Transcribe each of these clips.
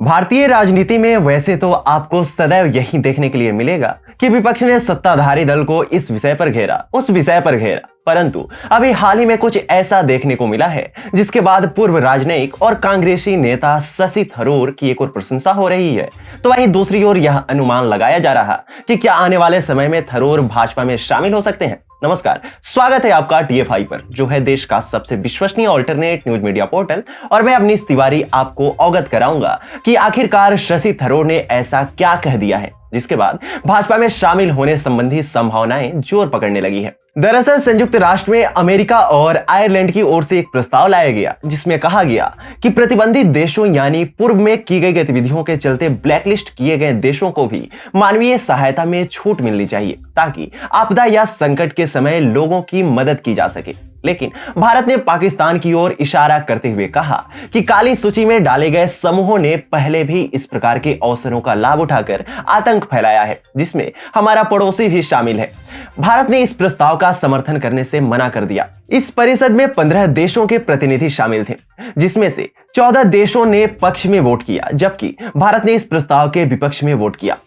भारतीय राजनीति में वैसे तो आपको सदैव यही देखने के लिए मिलेगा कि विपक्ष ने सत्ताधारी दल को इस विषय पर घेरा, उस विषय पर घेरा, परंतु अभी हाल ही में कुछ ऐसा देखने को मिला है जिसके बाद पूर्व राजनयिक और कांग्रेसी नेता शशि थरूर की एक और प्रशंसा हो रही है। तो वहीं दूसरी ओर यह अनुमान लगाया जा रहा कि क्या आने वाले समय में थरूर भाजपा में शामिल हो सकते हैं। नमस्कार, स्वागत है आपका TFI पर, जो है देश का सबसे विश्वसनीय अल्टरनेट न्यूज मीडिया पोर्टल। और मैं अवनीश तिवारी आपको अवगत कराऊंगा कि आखिरकार शशि थरूर ने ऐसा क्या कह दिया है जिसके बाद भाजपा में शामिल होने संबंधी संभावनाएं जोर पकड़ने लगी है। दरअसल संयुक्त राष्ट्र में अमेरिका और आयरलैंड की ओर से एक प्रस्ताव लाया गया जिसमें कहा गया कि प्रतिबंधित देशों यानी पूर्व में की गई गतिविधियों के चलते ब्लैकलिस्ट किए गए देशों को भी मानवीय सहायता में छूट मिलनी चाहिए ताकि आपदा या संकट के समय लोगों की मदद की जा सके। लेकिन भारत ने पाकिस्तान की ओर इशारा करते हुए कहा कि काली सूची में डाले गए समूहों ने पहले भी इस प्रकार के अवसरों का लाभ उठाकर आतंक फैलाया है, जिसमें हमारा पड़ोसी भी शामिल है। भारत ने इस प्रस्ताव का समर्थन करने से मना कर दिया। इस परिषद में 15 देशों के प्रतिनिधि शामिल थे, जिसमें से 14 देशों ने पक्ष में वोट किया, जबकि भारत ने इस प्रस्ताव के विपक्ष में वोट किया।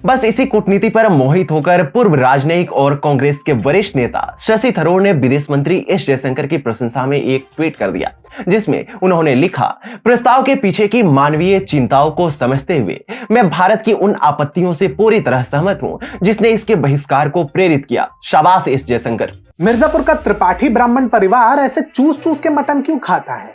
बस इसी कूटनीति पर मोहित होकर पूर्व राजनयिक और कांग्रेस के वरिष्ठ नेता शशि थरूर ने विदेश मंत्री एस जयशंकर की प्रशंसा में एक ट्वीट कर दिया, जिसमें उन्होंने लिखा, प्रस्ताव के पीछे की मानवीय चिंताओं को समझते हुए मैं भारत की उन आपत्तियों से पूरी तरह सहमत हूं जिसने इसके बहिष्कार को प्रेरित किया। शाबाश एस जयशंकर। मिर्जापुर का त्रिपाठी ब्राह्मण परिवार ऐसे चूस चूस के मटन क्यों खाता है?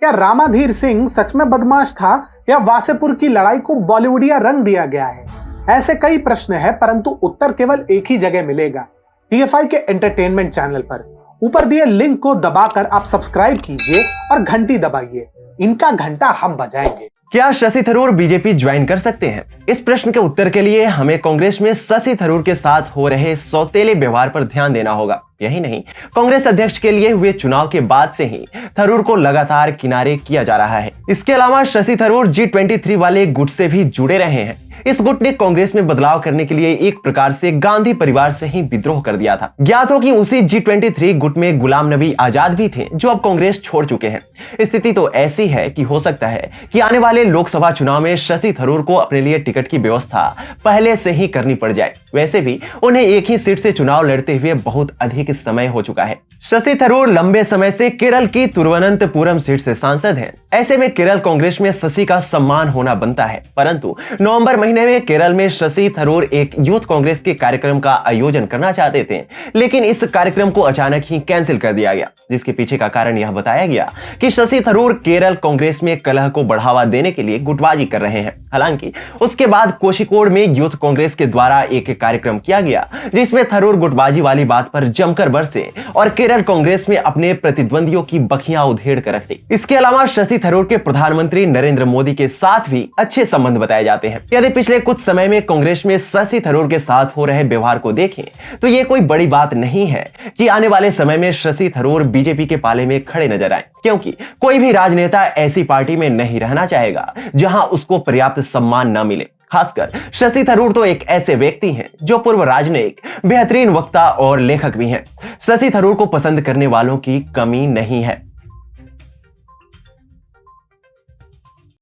क्या रामाधीर सिंह सच में बदमाश था या वासेपुर की लड़ाई को बॉलीवुडिया रंग दिया गया है? ऐसे कई प्रश्न है, परंतु उत्तर केवल एक ही जगह मिलेगा, TFI के एंटरटेनमेंट चैनल पर। ऊपर दिए लिंक को दबाकर आप सब्सक्राइब कीजिए और घंटी दबाइए, इनका घंटा हम बजाएंगे। क्या शशि थरूर बीजेपी ज्वाइन कर सकते हैं? इस प्रश्न के उत्तर के लिए हमें कांग्रेस में शशि थरूर के साथ हो रहे सौतेले व्यवहार पर ध्यान देना होगा। यही नहीं, कांग्रेस अध्यक्ष के लिए हुए चुनाव के बाद से ही थरूर को लगातार किनारे किया जा रहा है। इसके अलावा शशि थरूर G23 वाले गुट से भी जुड़े रहे हैं। इस गुट ने कांग्रेस में बदलाव करने के लिए एक प्रकार से गांधी परिवार से ही विद्रोह कर दिया था। ज्ञात हो कि उसी G23 गुट में गुलाम नबी आजाद भी थे, जो अब कांग्रेस छोड़ चुके हैं। स्थिति तो ऐसी है कि हो सकता है कि आने वाले लोकसभा चुनाव में शशि थरूर को अपने लिए टिकट की व्यवस्था पहले से ही करनी पड़ जाए। वैसे भी उन्हें एक ही सीट से चुनाव लड़ते हुए बहुत अधिक समय हो चुका है। शशि थरूर लंबे समय से केरल की तिरुवनंतपुरम सीट से सांसद हैं। ऐसे में केरल कांग्रेस में शशि का सम्मान होना बनता है, परंतु नवंबर महीने में केरल में शशि थरूर एक यूथ कांग्रेस के कार्यक्रम का आयोजन करना चाहते थे, लेकिन इस कार्यक्रम को अचानक ही कैंसिल कर दिया गया, जिसके पीछे का कारण यह बताया गया कि शशि थरूर केरल कांग्रेस में कलह को बढ़ावा देने के लिए गुटबाजी कर रहे हैं। हालांकि उसके बाद कोषिकोड में यूथ कांग्रेस के द्वारा एक कार्यक्रम किया गया जिसमें थरूर गुटबाजी वाली बात पर जमकर बरसे और केरल कांग्रेस में अपने प्रतिद्वंदियों की बखियां उधेड़ कर रख दी। इसके अलावा शशि थरूर के प्रधानमंत्री नरेंद्र मोदी के साथ भी अच्छे संबंध बताए जाते हैं। यदि पिछले कुछ समय में कांग्रेस में शशि थरूर के साथ हो रहे व्यवहार को देखें तो ये कोई बड़ी बात नहीं है कि आने वाले समय में शशि थरूर बीजेपी के पाले में खड़े नजर आए, क्योंकि कोई भी राजनेता ऐसी पार्टी में नहीं रहना चाहेगा जहां उसको पर्याप्त सम्मान न मिले। खासकर शशि थरूर तो एक ऐसे व्यक्ति हैं जो पूर्व राजनयिक, बेहतरीन वक्ता और लेखक भी हैं। शशि थरूर को पसंद करने वालों की कमी नहीं है।